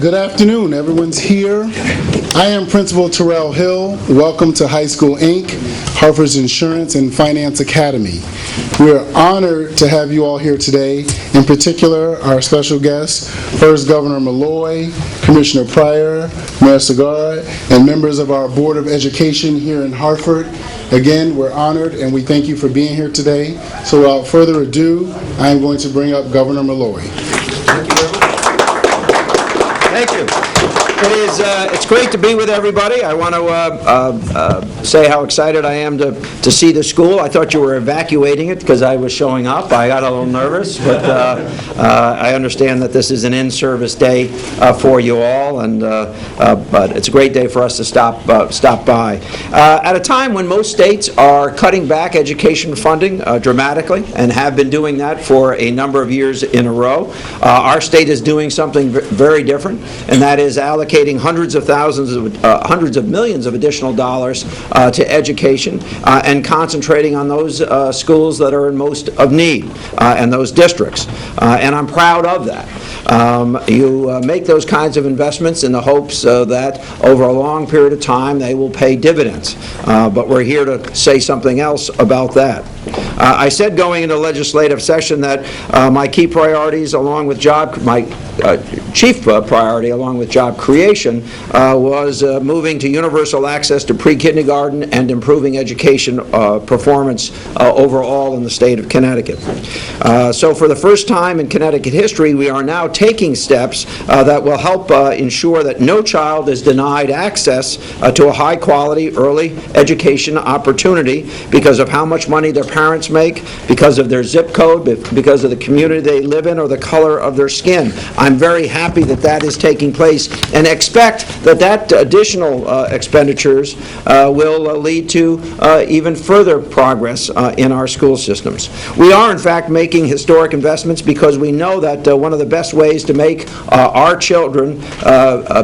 Good afternoon. Everyone's here. I am Principal Terrell Hill. Welcome to High School Inc., Hartford's Insurance and Finance Academy. We are honored to have you all here today, in particular our special guests, First Governor Malloy, Commissioner Pryor, Mayor Segarra, and members of our Board of Education here in Hartford. Again, we're honored and we thank you for being here today. So without further ado, I am going to bring up Governor Malloy. Thank you very much. Thank you. It's great to be with everybody. I want to say how excited I am to see the school. I thought you were evacuating it because I was showing up. I got a little nervous, but I understand that this is an in-service day for you all, and but it's a great day for us to stop by. At a time when most states are cutting back education funding dramatically and have been doing that for a number of years in a row, our state is doing something very different, and that is allocating hundreds of millions of additional dollars to education and concentrating on those schools that are in most of need and those districts. And I'm proud of that. You make those kinds of investments in the hopes that over a long period of time they will pay dividends. But we're here to say something else about that. I said going into legislative session that my key priorities along with my chief priority along with job creation was moving to universal access to pre-kindergarten and improving education performance overall in the state of Connecticut. So for the first time in Connecticut history, we are now taking steps that will help ensure that no child is denied access to a high-quality early education opportunity because of how much money their parents make, because of their zip code, because of the community they live in, or the color of their skin. I'm very happy that that is taking place and expect that additional expenditures will lead to even further progress in our school systems. We are, in fact, making historic investments because we know that one of the best ways to make our children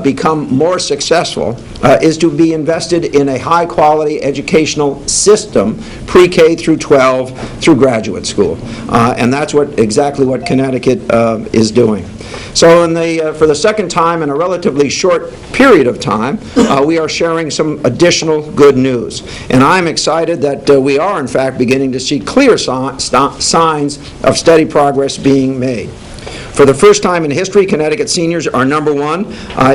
become more successful is to be invested in a high-quality educational system, pre-K through 12, through graduate school. And that's exactly what Connecticut is doing. So for the second time in a relatively short period of time, we are sharing some additional good news. And I'm excited that we are, in fact, beginning to see clear signs of steady progress being made. For the first time in history, Connecticut seniors are number one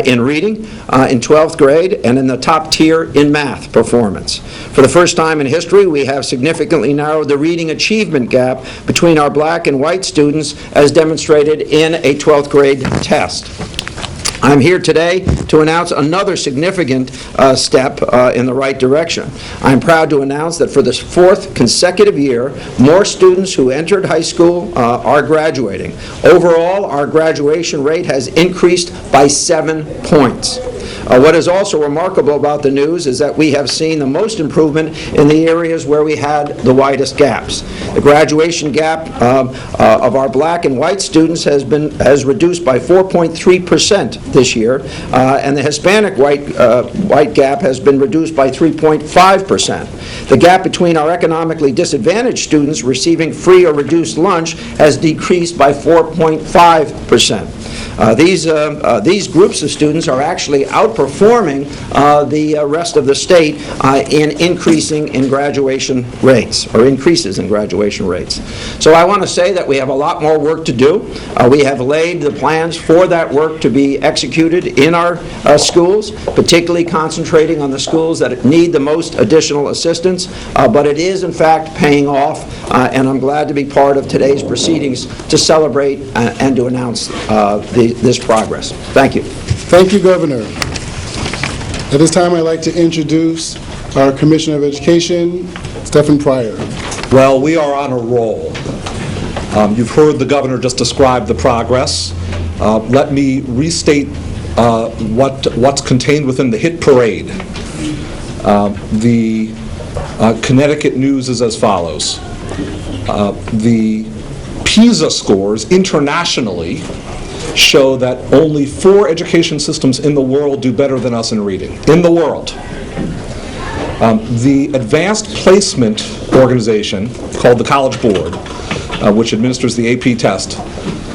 in reading in 12th grade and in the top tier in math performance. For the first time in history, we have significantly narrowed the reading achievement gap between our black and white students as demonstrated in a 12th grade test. I'm here today to announce another significant step in the right direction. I'm proud to announce that for the fourth consecutive year, more students who entered high school are graduating. Overall, our graduation rate has increased by 7 points. What is also remarkable about the news is that we have seen the most improvement in the areas where we had the widest gaps. The graduation gap of our black and white students has reduced by 4.3% this year, and the Hispanic white gap has been reduced by 3.5%. The gap between our economically disadvantaged students receiving free or reduced lunch has decreased by 4.5%. These groups of students are actually outperforming the rest of the state in increasing in graduation rates, or increases in graduation rates. So I want to say that we have a lot more work to do. We have laid the plans for that work to be executed in our schools, particularly concentrating on the schools that need the most additional assistance, but it is in fact paying off, and I'm glad to be part of today's proceedings to celebrate and to announce this progress. Thank you. Thank you, Governor. At this time, I'd like to introduce our Commissioner of Education, Stephen Pryor. Well, we are on a roll. You've heard the Governor just describe the progress. Let me restate what's contained within the hit parade. The Connecticut news is as follows. The PISA scores internationally show that only 4 education systems in the world do better than us in reading. In the world. The Advanced Placement Organization, called the College Board, which administers the AP test,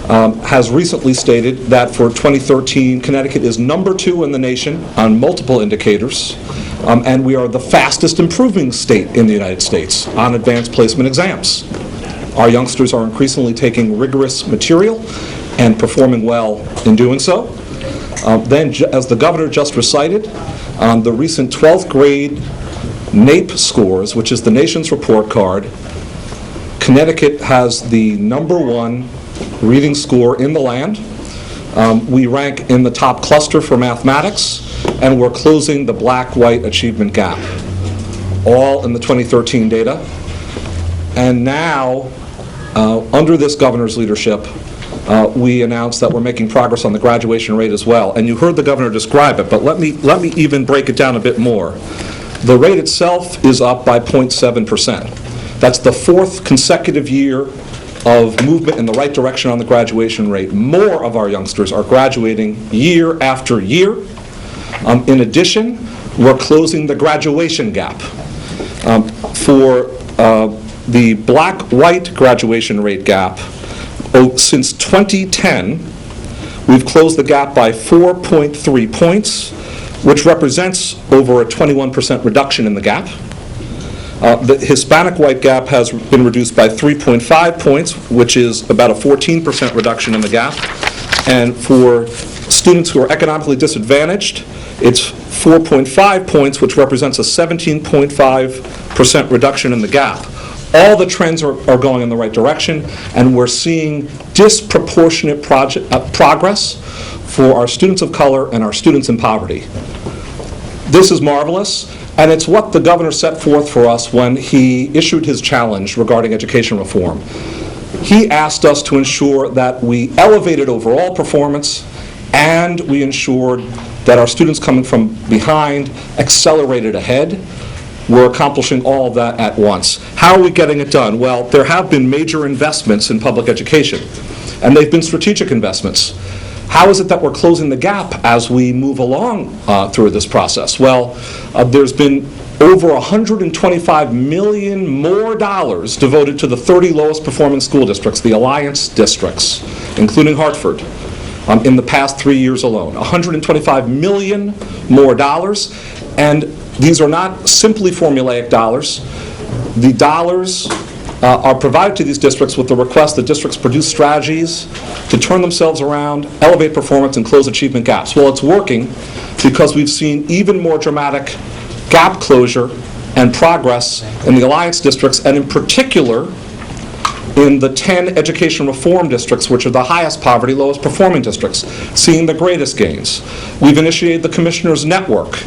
has recently stated that for 2013, Connecticut is number 2 in the nation on multiple indicators, and we are the fastest improving state in the United States on advanced placement exams. Our youngsters are increasingly taking rigorous material and performing well in doing so. Then, as the governor just recited, on the recent 12th grade NAEP scores, which is the nation's report card, Connecticut has the number 1 reading score in the land. We rank in the top cluster for mathematics, and we're closing the black-white achievement gap, all in the 2013 data. And now, under this governor's leadership, we announced that we're making progress on the graduation rate as well. And you heard the governor describe it, but let me even break it down a bit more. The rate itself is up by 0.7%. That's the 4th consecutive year of movement in the right direction on the graduation rate. More of our youngsters are graduating year after year. In addition, we're closing the graduation gap. For the black-white graduation rate gap, since 2010, we've closed the gap by 4.3 points, which represents over a 21% reduction in the gap. The Hispanic white gap has been reduced by 3.5 points, which is about a 14% reduction in the gap. And for students who are economically disadvantaged, it's 4.5 points, which represents a 17.5% reduction in the gap. All the trends are going in the right direction, and we're seeing disproportionate progress for our students of color and our students in poverty. This is marvelous, and it's what the governor set forth for us when he issued his challenge regarding education reform. He asked us to ensure that we elevated overall performance, and we ensured that our students coming from behind accelerated ahead. We're accomplishing all of that at once. How are we getting it done? Well, there have been major investments in public education, and they've been strategic investments. How is it that we're closing the gap as we move along through this process? Well, there's been over $125 million more dollars devoted to the 30 lowest performing school districts, the Alliance districts, including Hartford, in the past 3 years alone. $125 million more dollars, and these are not simply formulaic dollars. The dollars are provided to these districts with the request that districts produce strategies to turn themselves around, elevate performance, and close achievement gaps. Well, it's working because we've seen even more dramatic gap closure and progress in the Alliance districts, and in particular in the 10 education reform districts, which are the highest poverty, lowest performing districts, seeing the greatest gains. We've initiated the Commissioners Network.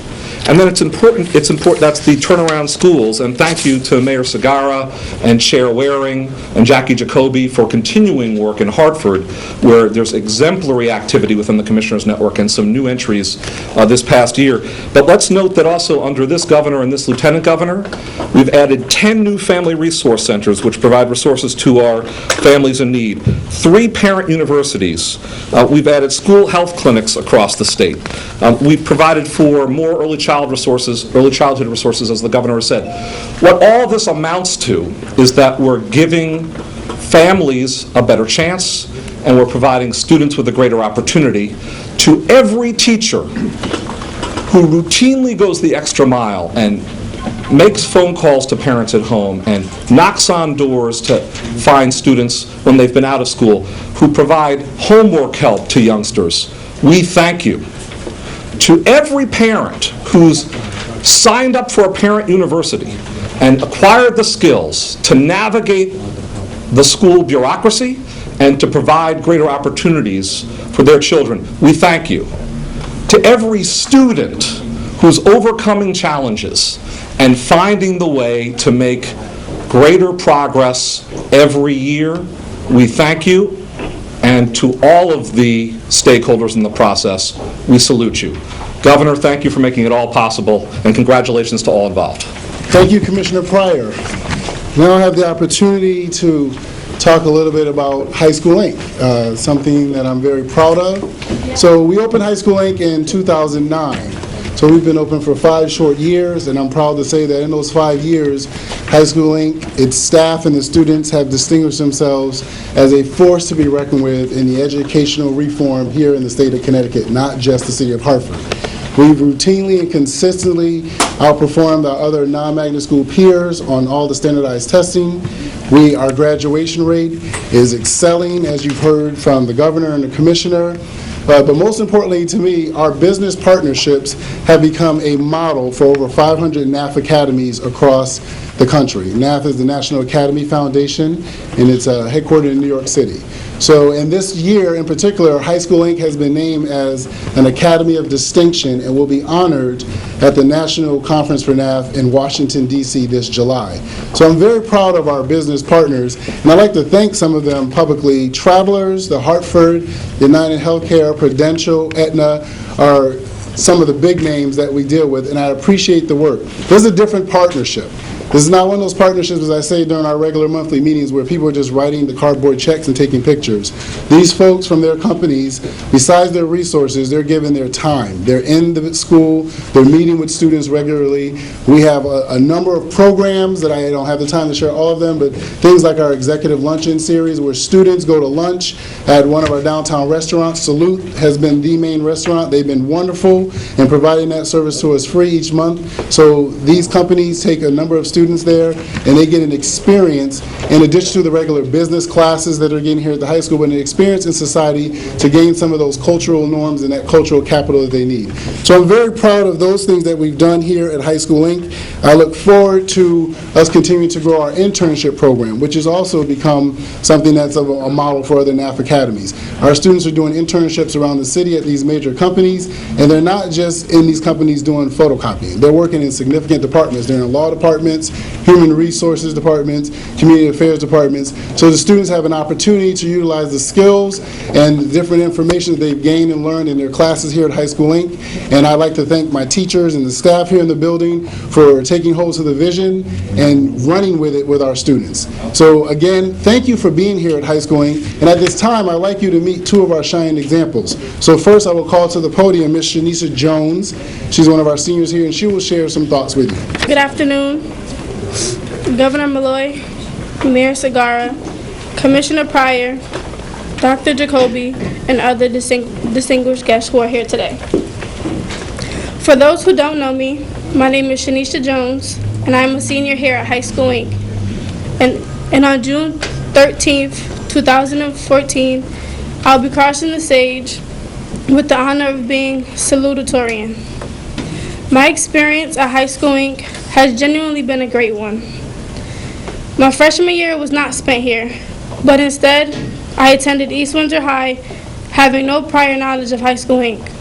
And then it's important, that's the turnaround schools, and thank you to Mayor Segarra and Chair Waring and Jackie Jacoby for continuing work in Hartford, where there's exemplary activity within the Commissioners Network and some new entries this past year. But let's note that also under this governor and this lieutenant governor, we've added 10 new family resource centers which provide resources to our families in need. 3 parent universities. We've added school health clinics across the state. We've provided for more early childhood resources, as the governor has said. What all this amounts to is that we're giving families a better chance, and we're providing students with a greater opportunity. To every teacher who routinely goes the extra mile and makes phone calls to parents at home and knocks on doors to find students when they've been out of school, who provide homework help to youngsters, we thank you. To every parent who's signed up for a parent university and acquired the skills to navigate the school bureaucracy and to provide greater opportunities for their children, we thank you. To every student who's overcoming challenges and finding the way to make greater progress every year, we thank you. And to all of the stakeholders in the process, we salute you. Governor, thank you for making it all possible, and congratulations to all involved. Thank you, Commissioner Pryor. Now I have the opportunity to talk a little bit about High School Inc., something that I'm very proud of. So we opened High School Inc. in 2009. So we've been open for 5 short years, and I'm proud to say that in those 5 years, High School Inc., its staff and the students have distinguished themselves as a force to be reckoned with in the educational reform here in the state of Connecticut, not just the city of Hartford. We've routinely and consistently outperformed our other non-magnet school peers on all the standardized testing. Our graduation rate is excelling, as you've heard from the governor and the commissioner. But most importantly to me, our business partnerships have become a model for over 500 NAF academies across the country. NAF is the National Academy Foundation, and it's headquartered in New York City. So in this year in particular, High School Inc. has been named as an Academy of Distinction and will be honored at the National Conference for NAF in Washington, D.C. this July. So I'm very proud of our business partners, and I'd like to thank some of them publicly. Travelers, the Hartford, United Healthcare, Prudential, Aetna are some of the big names that we deal with, and I appreciate the work. This is a different partnership. This is not one of those partnerships, as I say during our regular monthly meetings, where people are just writing the cardboard checks and taking pictures. These folks from their companies, besides their resources, they're giving their time. They're in the school, they're meeting with students regularly. We have a number of programs that I don't have the time to share all of them, but things like our executive luncheon series where students go to lunch at one of our downtown restaurants. Salute has been the main restaurant. They've been wonderful in providing that service to us free each month. So these companies take a number of students there, and they get an experience in addition to the regular business classes that are getting here at the high school, but an experience in society to gain some of those cultural norms and that cultural capital that they need. So I'm very proud of those things that we've done here at High School Inc. I look forward to us continuing to grow our internship program, which has also become something that's a model for other NAF academies. Our students are doing internships around the city at these major companies, and they're not just in these companies doing photocopying. They're working in significant departments. They're in law departments, human resources departments, community affairs departments. So the students have an opportunity to utilize the skills and different information that they've gained and learned in their classes here at High School Inc. And I'd like to thank my teachers and the staff here in the building for taking hold of the vision and running with it with our students. So again, thank you for being here at High School Inc. And at this time, I'd like you to meet 2 of our shining examples. So first, I will call to the podium Ms. Shanisha Jones. She's one of our seniors here, and she will share some thoughts with you. Good afternoon, Governor Malloy, Mayor Segarra, Commissioner Pryor, Dr. Jacoby, and other distinguished guests who are here today. For those who don't know me, my name is Shanisha Jones, and I'm a senior here at High School Inc. And on June 13th, 2014, I'll be crossing the stage with the honor of being salutatorian. My experience at High School Inc. has genuinely been a great one. My freshman year was not spent here, but instead, I attended East Windsor High, having no prior knowledge of High School Inc.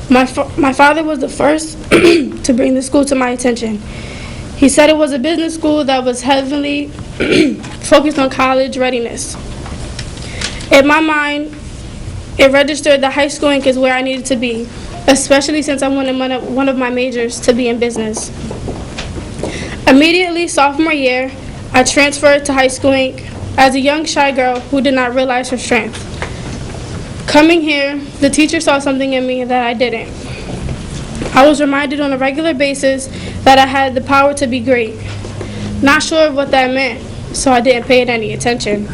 My father was the first to bring the school to my attention. He said it was a business school that was heavily focused on college readiness. In my mind, it registered that High School Inc. is where I needed to be, especially since I wanted one of my majors to be in business. Immediately sophomore year, I transferred to High School Inc. as a young shy girl who did not realize her strength. Coming here, the teacher saw something in me that I didn't. I was reminded on a regular basis that I had the power to be great. Not sure of what that meant, so I didn't pay it any attention.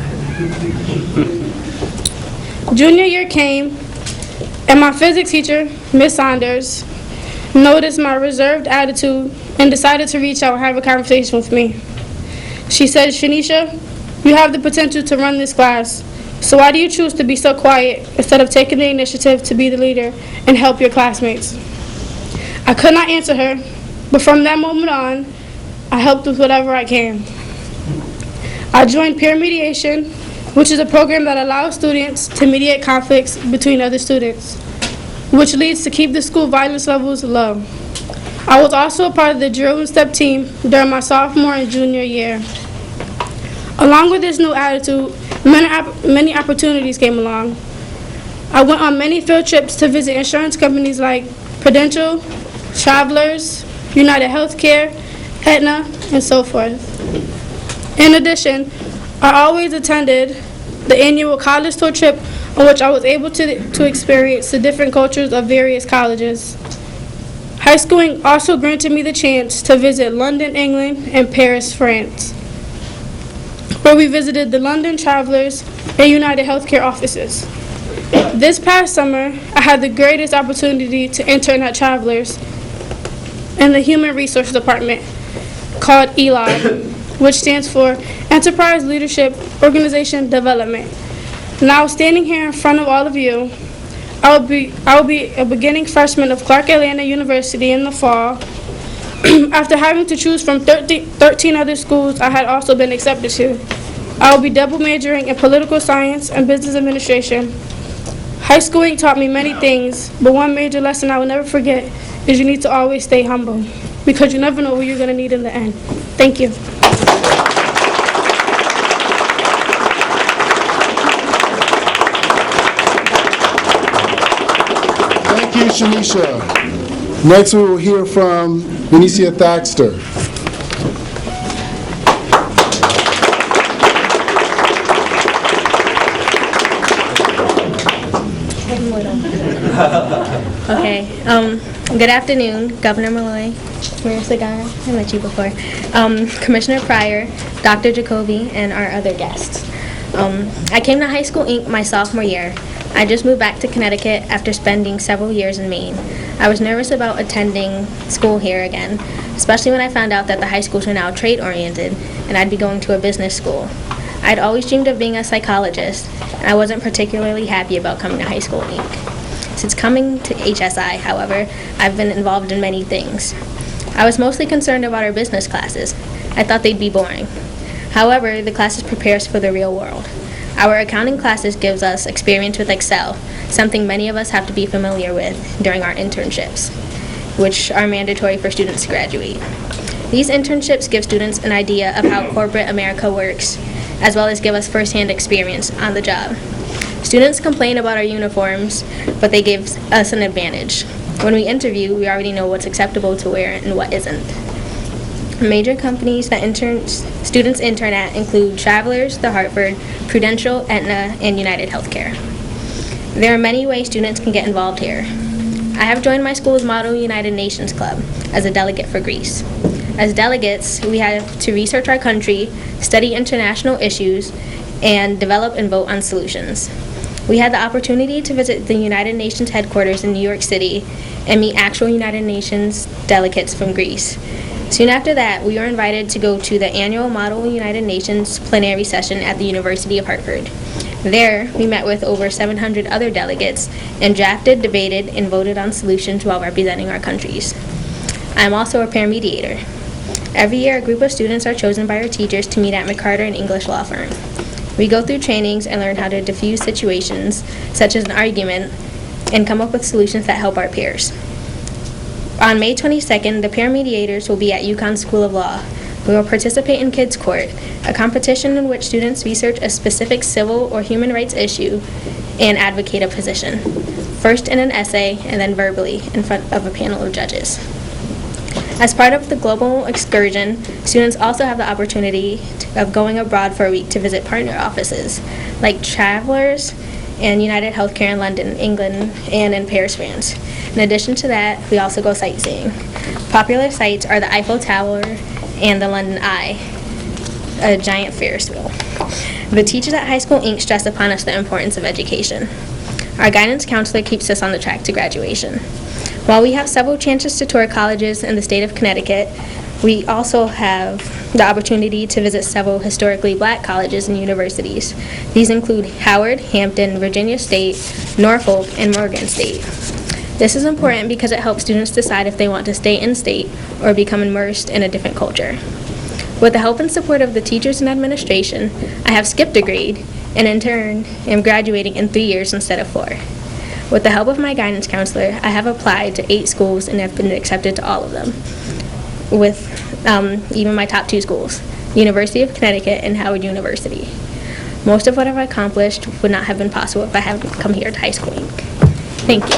Junior year came, and my physics teacher, Miss Saunders, noticed my reserved attitude and decided to reach out and have a conversation with me. She said, "Shanisha, you have the potential to run this class, so why do you choose to be so quiet instead of taking the initiative to be the leader and help your classmates?" I could not answer her, but from that moment on, I helped with whatever I can. I joined peer mediation, which is a program that allows students to mediate conflicts between other students, which leads to keep the school violence levels low. I was also a part of the drill and step team during my sophomore and junior year. Along with this new attitude, many opportunities came along. I went on many field trips to visit insurance companies like Prudential, Travelers, United Healthcare, Aetna, and so forth. In addition, I always attended the annual college tour trip on which I was able to experience the different cultures of various colleges. High School Inc. also granted me the chance to visit London, England, and Paris, France, where we visited the London Travelers and United Healthcare offices. This past summer, I had the greatest opportunity to intern at Travelers in the Human Resources Department, called ELOD, which stands for Enterprise Leadership Organization Development. Now, standing here in front of all of you, I will be a beginning freshman of Clark Atlanta University in the fall. After having to choose from 13 other schools I had also been accepted to, I will be double majoring in political science and business administration. High School Inc. taught me many things, but one major lesson I will never forget is you need to always stay humble, because you never know what you're going to need in the end. Thank you. Thank you, Shanisha. Next, we will hear from Benicia Thaxter. Okay, good afternoon, Governor Malloy, Mayor Segar, I met you before, Commissioner Pryor, Dr. Jacoby, and our other guests. I came to High School Inc. my sophomore year. I just moved back to Connecticut after spending several years in Maine. I was nervous about attending school here again, especially when I found out that the high schools are now trade-oriented and I'd be going to a business school. I'd always dreamed of being a psychologist, and I wasn't particularly happy about coming to High School Inc. Since coming to HSI, however, I've been involved in many things. I was mostly concerned about our business classes. I thought they'd be boring. However, the classes prepare us for the real world. Our accounting classes gives us experience with Excel, something many of us have to be familiar with during our internships, which are mandatory for students to graduate. These internships give students an idea of how corporate America works, as well as give us first-hand experience on the job. Students complain about our uniforms, but they give us an advantage. When we interview, we already know what's acceptable to wear and what isn't. Major companies that students intern at include Travelers, the Hartford, Prudential, Aetna, and United Healthcare. There are many ways students can get involved here. I have joined my school's Model United Nations Club as a delegate for Greece. As delegates, we have to research our country, study international issues, and develop and vote on solutions. We had the opportunity to visit the United Nations headquarters in New York City and meet actual United Nations delegates from Greece. Soon after that, we were invited to go to the annual Model United Nations plenary session at the University of Hartford. There, we met with over 700 other delegates and drafted, debated, and voted on solutions while representing our countries. I am also a peer mediator. Every year, a group of students are chosen by our teachers to meet at McCarter and English Law Firm. We go through trainings and learn how to diffuse situations, such as an argument, and come up with solutions that help our peers. On May 22nd, the peer mediators will be at UConn School of Law. We will participate in Kids Court, a competition in which students research a specific civil or human rights issue and advocate a position, first in an essay and then verbally in front of a panel of judges. As part of the global excursion, students also have the opportunity of going abroad for a week to visit partner offices, like Travelers and United Healthcare in London, England, and in Paris, France. In addition to that, we also go sightseeing. Popular sites are the Eiffel Tower and the London Eye, a giant Ferris wheel. The teachers at High School Inc. stress upon us the importance of education. Our guidance counselor keeps us on the track to graduation. While we have several chances to tour colleges in the state of Connecticut, we also have the opportunity to visit several historically black colleges and universities. These include Howard, Hampton, Virginia State, Norfolk, and Morgan State. This is important because it helps students decide if they want to stay in-state or become immersed in a different culture. With the help and support of the teachers and administration, I have skipped a grade and in turn am graduating in 3 years instead of 4. With the help of my guidance counselor, I have applied to 8 schools and have been accepted to all of them, with even my top 2 schools, University of Connecticut and Howard University. Most of what I've accomplished would not have been possible if I hadn't come here to High School Inc. Thank you.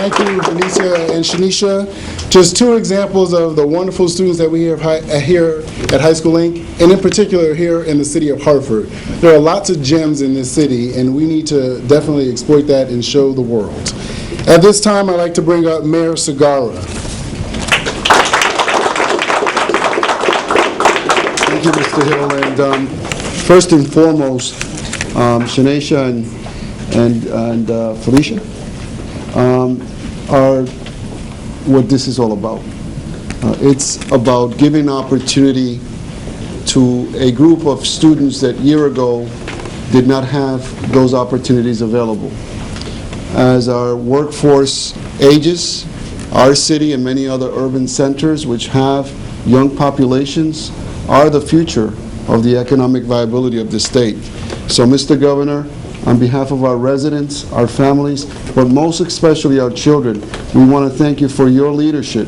Thank you, Benicia and Shanisha. Just two examples of the wonderful students that we have here at High School Inc., and in particular here in the city of Hartford. There are lots of gems in this city, and we need to definitely exploit that and show the world. At this time, I'd like to bring up Mayor Segarra. Thank you, Mr. Hill. And first and foremost, Shanisha and Felicia are what this is all about. It's about giving opportunity to a group of students that a year ago did not have those opportunities available. As our workforce ages, our city and many other urban centers which have young populations are the future of the economic viability of the state. So, Mr. Governor, on behalf of our residents, our families, but most especially our children, we want to thank you for your leadership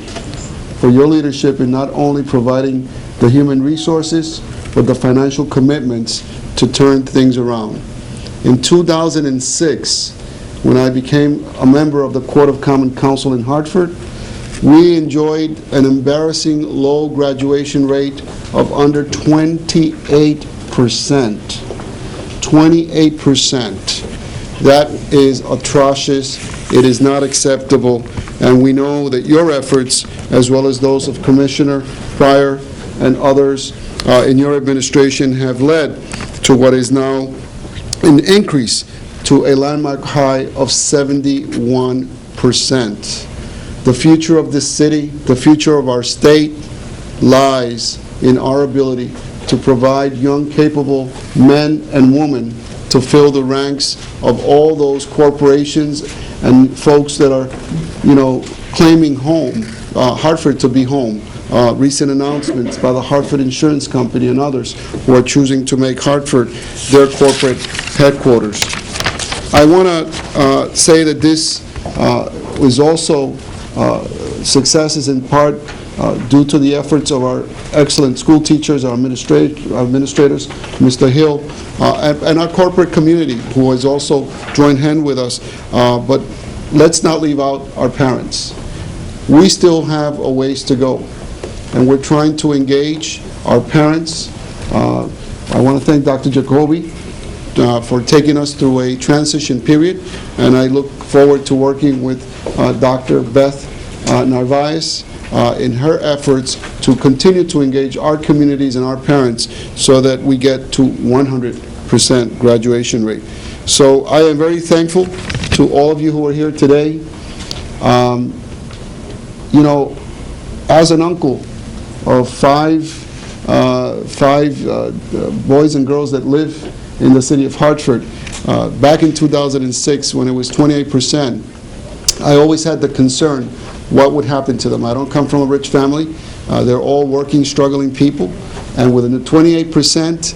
in not only providing the human resources, but the financial commitments to turn things around. In 2006, when I became a member of the Court of Common Council in Hartford, we enjoyed an embarrassing low graduation rate of under 28%. 28%. That is atrocious. It is not acceptable. And we know that your efforts, as well as those of Commissioner Pryor and others in your administration, have led to what is now an increase to a landmark high of 71%. The future of this city, the future of our state, lies in our ability to provide young, capable men and women to fill the ranks of all those corporations and folks that are, claiming home, Hartford to be home. Recent announcements by the Hartford Insurance Company and others who are choosing to make Hartford their corporate headquarters. I want to say that this was also successes in part due to the efforts of our excellent school teachers, our administrators, Mr. Hill, and our corporate community, who has also joined hand with us. But let's not leave out our parents. We still have a ways to go, and we're trying to engage our parents. I want to thank Dr. Jacoby for taking us through a transition period, and I look forward to working with Dr. Beth Narvaez in her efforts to continue to engage our communities and our parents so that we get to 100% graduation rate. So I am very thankful to all of you who are here today. As an uncle of five boys and girls that live in the city of Hartford, back in 2006 when it was 28%, I always had the concern what would happen to them. I don't come from a rich family. They're all working, struggling people. And with a 28%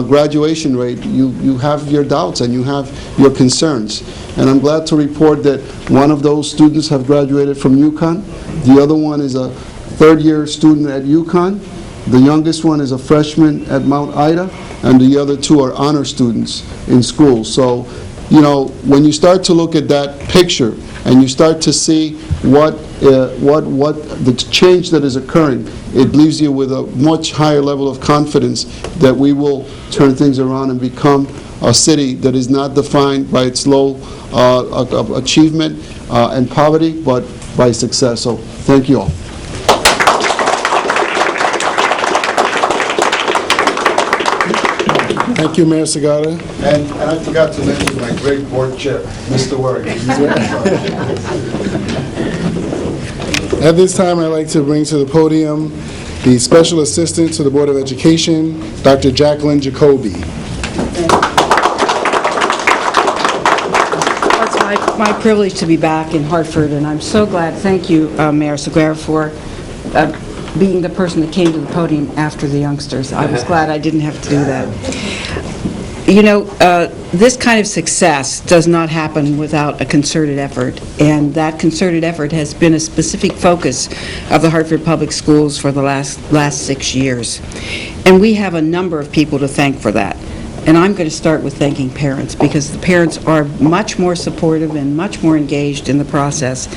graduation rate, you have your doubts and you have your concerns. And I'm glad to report that one of those students have graduated from UConn. The other one is a third-year student at UConn. The youngest one is a freshman at Mount Ida, and the other two are honor students in school. So, when you start to look at that picture and you start to see what the change that is occurring, it leaves you with a much higher level of confidence that we will turn things around and become a city that is not defined by its low achievement and poverty, but by success. So thank you all. Thank you, Mayor Segarra. And I forgot to mention my great board chair, Mr. Waring. At this time, I'd like to bring to the podium the Special Assistant to the Board of Education, Dr. Jacqueline Jacoby. It's my privilege to be back in Hartford, and I'm so glad. Thank you, Mayor Segarra, for being the person that came to the podium after the youngsters. I was glad I didn't have to do that. This kind of success does not happen without a concerted effort, and that concerted effort has been a specific focus of the Hartford Public Schools for the last 6 years. And we have a number of people to thank for that. And I'm going to start with thanking parents, because the parents are much more supportive and much more engaged in the process.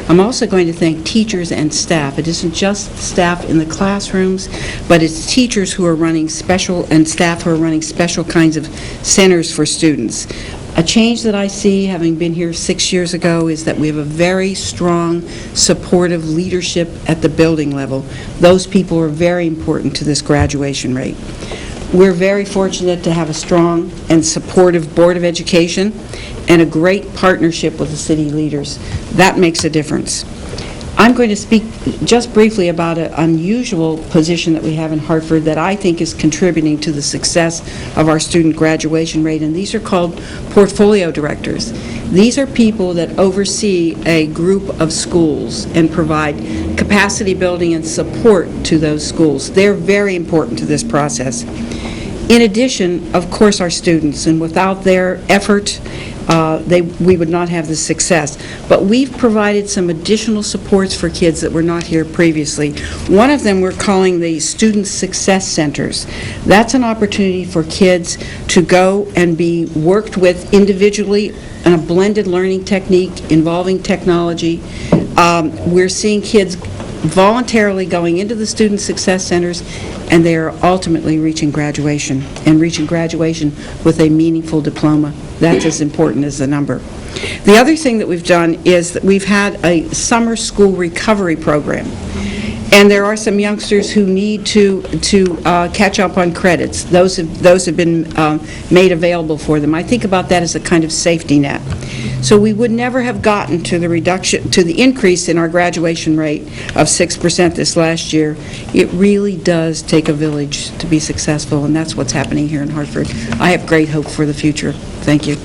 I'm also going to thank teachers and staff. It isn't just staff in the classrooms, but it's teachers who are running special, and staff who are running special kinds of centers for students. A change that I see, having been here 6 years ago, is that we have a very strong, supportive leadership at the building level. Those people are very important to this graduation rate. We're very fortunate to have a strong and supportive Board of Education and a great partnership with the city leaders. That makes a difference. I'm going to speak just briefly about an unusual position that we have in Hartford that I think is contributing to the success of our student graduation rate, and these are called portfolio directors. These are people that oversee a group of schools and provide capacity building and support to those schools. They're very important to this process. In addition, of course, our students, and without their effort, we would not have the success. But we've provided some additional supports for kids that were not here previously. One of them we're calling the Student Success Centers. That's an opportunity for kids to go and be worked with individually in a blended learning technique involving technology. We're seeing kids voluntarily going into the Student Success Centers, and they are ultimately reaching graduation, and reaching graduation with a meaningful diploma. That's as important as the number. The other thing that we've done is that we've had a summer school recovery program, and there are some youngsters who need to catch up on credits. Those have been made available for them. I think about that as a kind of safety net. So we would never have gotten to the increase in our graduation rate of 6% this last year. It really does take a village to be successful, and that's what's happening here in Hartford. I have great hope for the future. Thank you.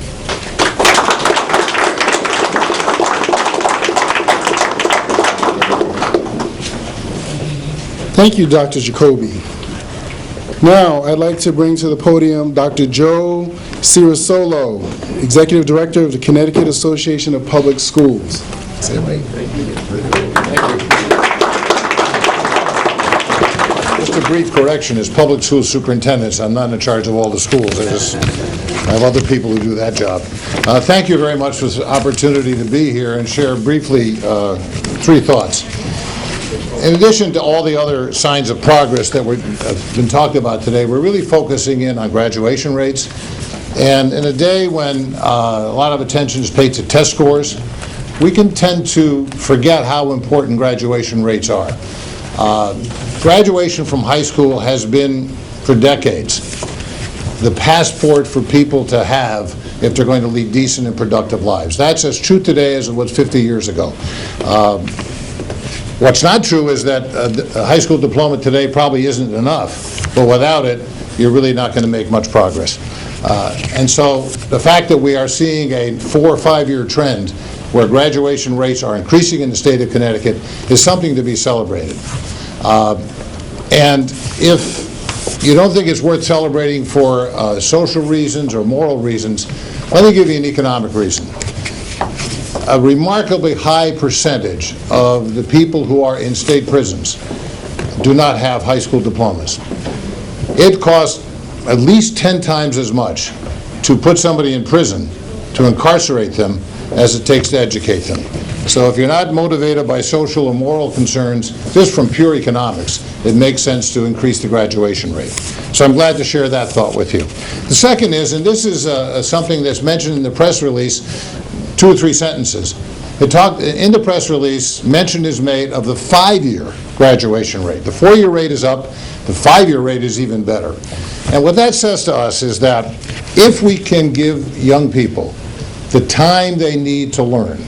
Thank you, Dr. Jacoby. Now, I'd like to bring to the podium Dr. Joe Cirasolo, Executive Director of the Connecticut Association of Public Schools. Say it right. Just a brief correction, as public school superintendents, I'm not in charge of all the schools. I have other people who do that job. Thank you very much for this opportunity to be here and share briefly three thoughts. In addition to all the other signs of progress that have been talked about today, we're really focusing in on graduation rates. And in a day when a lot of attention is paid to test scores, we can tend to forget how important graduation rates are. Graduation from high school has been, for decades, the passport for people to have if they're going to lead decent and productive lives. That's as true today as it was 50 years ago. What's not true is that a high school diploma today probably isn't enough, but without it, you're really not going to make much progress. And so the fact that we are seeing a 4 or 5 year trend where graduation rates are increasing in the state of Connecticut is something to be celebrated. And if you don't think it's worth celebrating for social reasons or moral reasons, let me give you an economic reason. A remarkably high percentage of the people who are in state prisons do not have high school diplomas. It costs at least 10 times as much to put somebody in prison, to incarcerate them, as it takes to educate them. So if you're not motivated by social or moral concerns, just from pure economics, it makes sense to increase the graduation rate. So I'm glad to share that thought with you. The second is, and this is something that's mentioned in the press release, 2 or 3 sentences. In the press release, mention is made of the 5-year graduation rate. The 4-year rate is up, the 5-year rate is even better. And what that says to us is that if we can give young people the time they need to learn,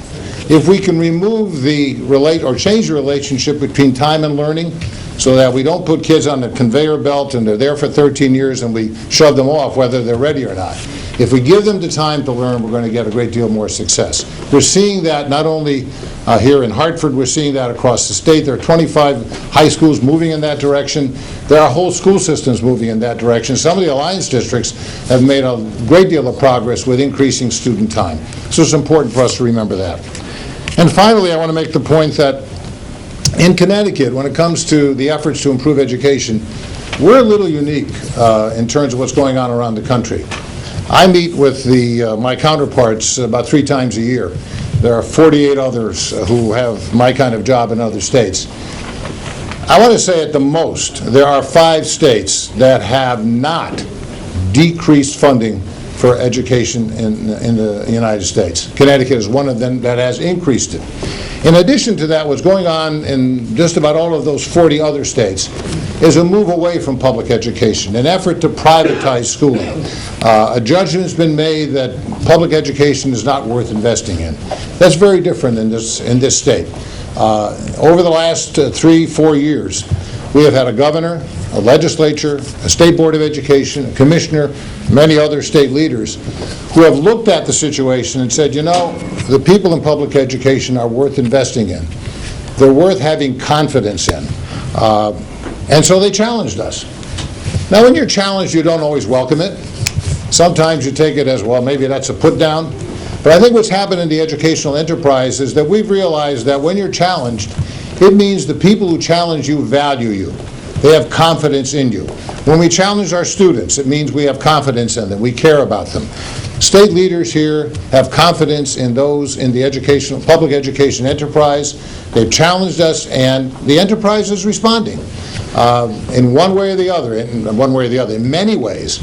if we can remove or change the relationship between time and learning so that we don't put kids on the conveyor belt and they're there for 13 years and we shove them off whether they're ready or not. If we give them the time to learn, we're going to get a great deal more success. We're seeing that not only here in Hartford, we're seeing that across the state. There are 25 high schools moving in that direction. There are whole school systems moving in that direction. Some of the alliance districts have made a great deal of progress with increasing student time. So it's important for us to remember that. And finally, I want to make the point that in Connecticut, when it comes to the efforts to improve education, we're a little unique in terms of what's going on around the country. I meet with my counterparts about 3 times a year. There are 48 others who have my kind of job in other states. I want to say at the most, there are 5 states that have not decreased funding for education in the United States. Connecticut is one of them that has increased it. In addition to that, what's going on in just about all of those 40 other states is a move away from public education, an effort to privatize schooling. A judgment has been made that public education is not worth investing in. That's very different in this state. Over the last 3-4 years, we have had a governor, a legislature, a state board of education, a commissioner, many other state leaders who have looked at the situation and said, you know, the people in public education are worth investing in. They're worth having confidence in. And so they challenged us. Now, when you're challenged, you don't always welcome it. Sometimes you take it as, well, maybe that's a put down. But I think what's happened in the educational enterprise is that we've realized that when you're challenged, it means the people who challenge you value you. They have confidence in you. When we challenge our students, it means we have confidence in them. We care about them. State leaders here have confidence in those in the public education enterprise. They've challenged us, and the enterprise is responding in one way or the other. In many ways,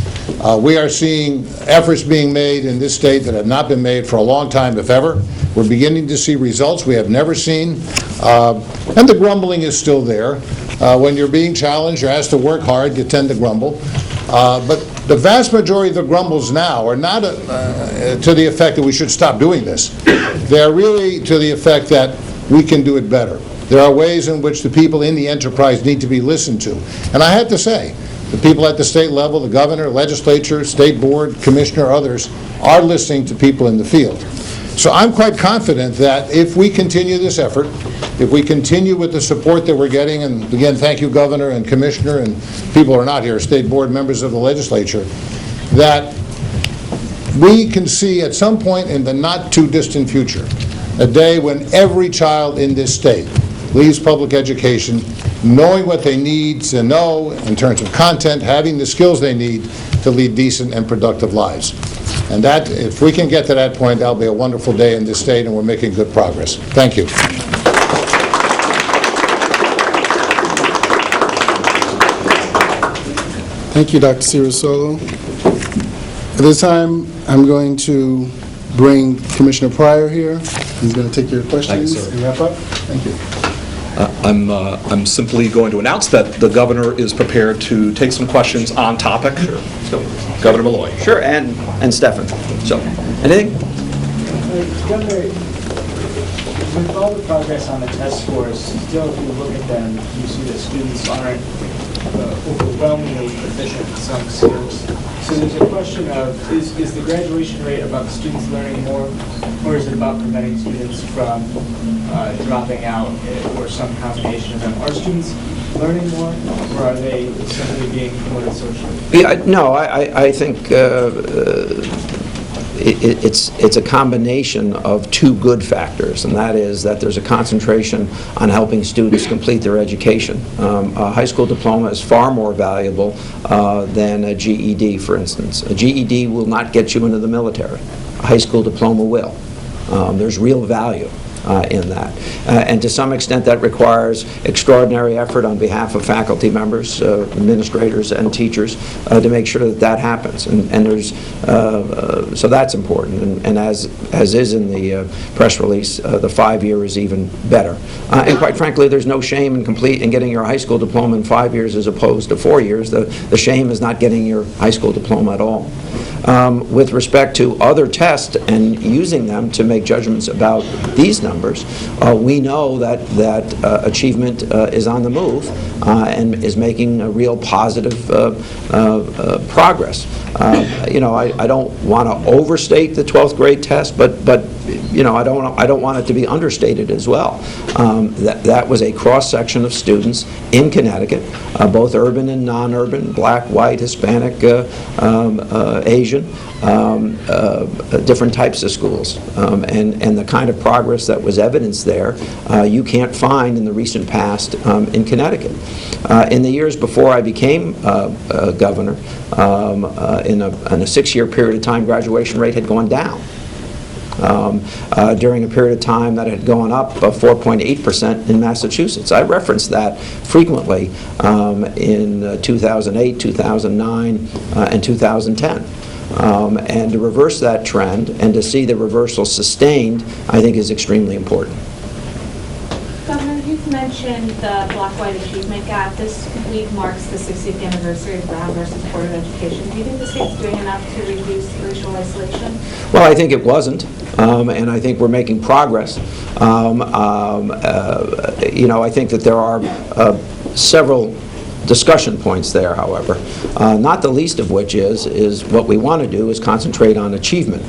we are seeing efforts being made in this state that have not been made for a long time, if ever. We're beginning to see results we have never seen, and the grumbling is still there. When you're being challenged, you're asked to work hard, you tend to grumble. But the vast majority of the grumbles now are not to the effect that we should stop doing this. They're really to the effect that we can do it better. There are ways in which the people in the enterprise need to be listened to. And I have to say, the people at the state level, the governor, legislature, state board, commissioner, others, are listening to people in the field. So I'm quite confident that if we continue this effort, if we continue with the support that we're getting, and again, thank you, Governor and Commissioner, and people who are not here, state board members of the legislature, that we can see at some point in the not-too-distant future a day when every child in this state leaves public education knowing what they need to know in terms of content, having the skills they need to lead decent and productive lives. And that, if we can get to that point, that'll be a wonderful day in this state, and we're making good progress. Thank you. Thank you, Dr. Cirasolo. At this time, I'm going to bring Commissioner Pryor here. He's going to take your questions and wrap up. Thank you. I'm simply going to announce that the governor is prepared to take some questions on topic. Sure. So, Governor Malloy. Sure, and Stefan. So, anything? Governor, with all the progress on the test scores, still, if you look at them, you see that students aren't overwhelmingly proficient in some skills. So there's a question of, is the graduation rate about the students learning more, or is it about preventing students from dropping out, or some combination of them? Are students learning more, or are they simply being promoted socially? Yeah, no, I think it's a combination of 2 good factors, and that is that there's a concentration on helping students complete their education. A high school diploma is far more valuable than a GED, for instance. A GED will not get you into the military. A high school diploma will. There's real value in that. And to some extent that requires extraordinary effort on behalf of faculty members, administrators, and teachers to make sure that that happens. And there's, so that's important. And as is in the press release, the 5-year is even better. And quite frankly, there's no shame in getting your high school diploma in 5 years as opposed to 4 years. The shame is not getting your high school diploma at all. With respect to other tests and using them to make judgments about these numbers, we know that achievement is on the move and is making a real positive progress. I don't want to overstate the 12th grade test, but I don't want it to be understated as well. That was a cross-section of students in Connecticut, both urban and non-urban, black, white, Hispanic, Asian, Caucasian, different types of schools. And the kind of progress that was evidenced there, you can't find in the recent past in Connecticut. In the years before I became governor, in a 6-year period of time, graduation rate had gone down. During a period of time that had gone up 4.8% in Massachusetts. I referenced that frequently in 2008, 2009, and 2010. And to reverse that trend and to see the reversal sustained, I think is extremely important. Governor, you've mentioned the Black-White Achievement Gap. This week marks the 60th anniversary of Brown versus Board of Education. Do you think the state's doing enough to reduce racial isolation? Well, I think it wasn't, and I think we're making progress. I think that there are several discussion points there, however, not the least of which is what we want to do is concentrate on achievement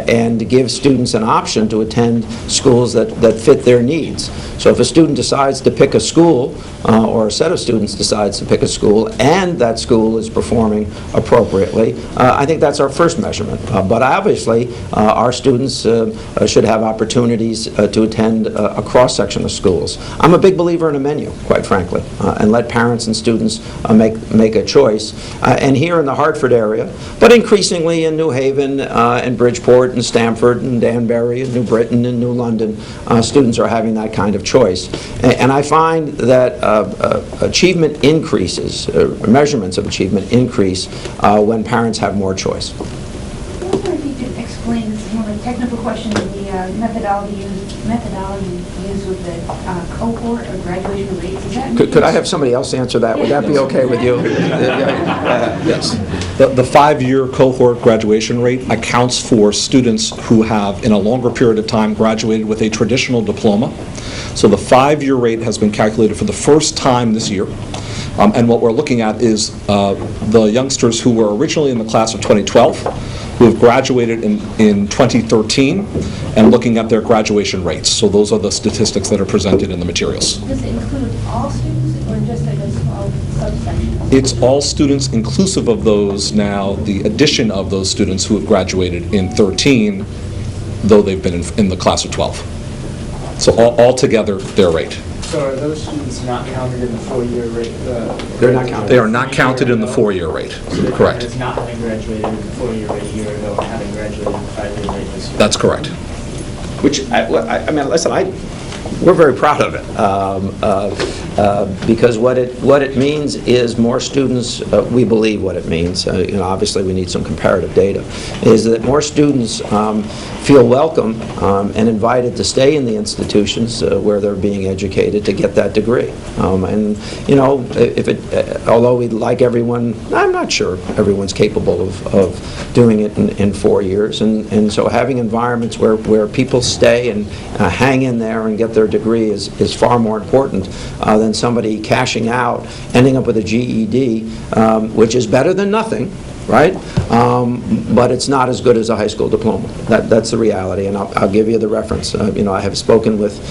and give students an option to attend schools that fit their needs. So if a student decides to pick a school, or a set of students decides to pick a school, and that school is performing appropriately, I think that's our first measurement. But obviously, our students should have opportunities to attend a cross-section of schools. I'm a big believer in a menu, quite frankly, and let parents and students make a choice. And here in the Hartford area, but increasingly in New Haven, and Bridgeport, and Stamford, and Danbury, and New Britain, and New London, students are having that kind of choice. And I find that achievement increases, measurements of achievement increase when parents have more choice. I wonder if you could explain, this is more of a technical question, the methodology used with the cohort or graduation rates. Is that Could I have somebody else answer that? Would that be okay with you? Yes. The 5-year cohort graduation rate accounts for students who have, in a longer period of time, graduated with a traditional diploma. So the 5-year rate has been calculated for the first time this year. And what we're looking at is the youngsters who were originally in the class of 2012, who have graduated in 2013, and looking at their graduation rates. So those are the statistics that are presented in the materials. Does it include all students or just like a small subsection? It's all students inclusive of those now, the addition of those students who have graduated in 13, though they've been in the class of 12. So all together, their rate. So are those students not counted in the 4-year rate? They're not counted. They are not counted in the 4-year rate. So Correct. it's not having graduated in the 4-year rate a year ago and having graduated in the 5-year rate this year? That's correct. Which, I mean, listen, we're very proud of it, because what it means is more students, we believe what it means, obviously we need some comparative data, is that more students feel welcome and invited to stay in the institutions where they're being educated to get that degree. And, although we'd like everyone, I'm not sure everyone's capable of doing it in 4 years, and so having environments where people stay and hang in there and get their degree is far more important than somebody cashing out, ending up with a GED, which is better than nothing, right? But it's not as good as a high school diploma. That's the reality, and I'll give you the reference. I have spoken with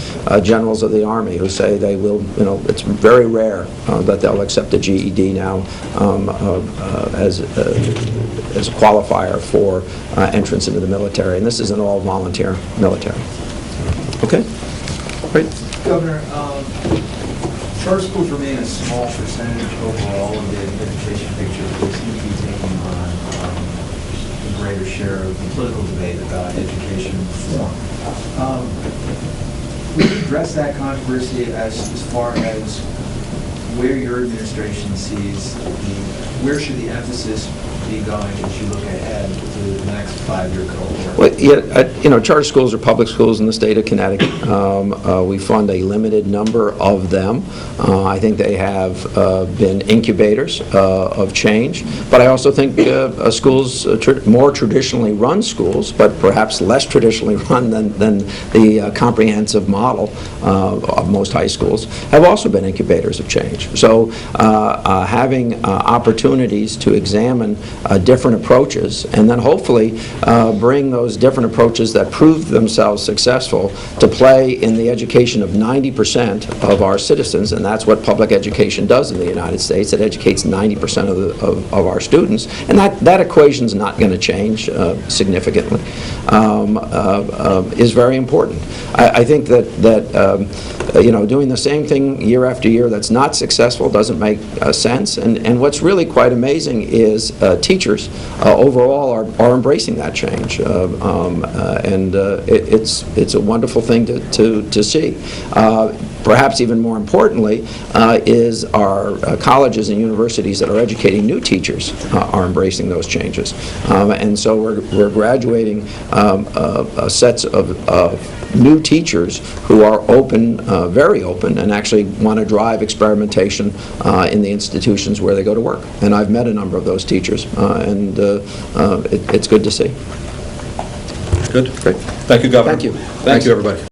generals of the Army who say they will, it's very rare that they'll accept a GED now as a qualifier for entrance into the military, and this is an all-volunteer military. Okay? Great. Governor, charter schools remain a small percentage overall of the education picture. They seem to be taking on a greater share of the political debate about education reform. Will you address that controversy as far as where your administration sees where should the emphasis be going as you look ahead to the next 5-year cohort? Well, charter schools are public schools in the state of Connecticut. We fund a limited number of them. I think they have been incubators of change, but I also think schools, more traditionally run schools, but perhaps less traditionally run than the comprehensive model of most high schools, have also been incubators of change. So having opportunities to examine different approaches, and then hopefully bring those different approaches that proved themselves successful to play in the education of 90% of our citizens, and that's what public education does in the United States. It educates 90% of our students, and that equation's not going to change significantly. Is very important. I think that doing the same thing year after year that's not successful doesn't make sense, and what's really quite amazing is teachers overall are embracing that change, and it's a wonderful thing to see. Perhaps even more importantly is our colleges and universities that are educating new teachers are embracing those changes, and so we're graduating sets of new teachers who are open, very open, and actually want to drive experimentation in the institutions where they go to work. And I've met a number of those teachers, and it's good to see. Good. Great. Thank you, Governor. Thank you. Thank you, everybody.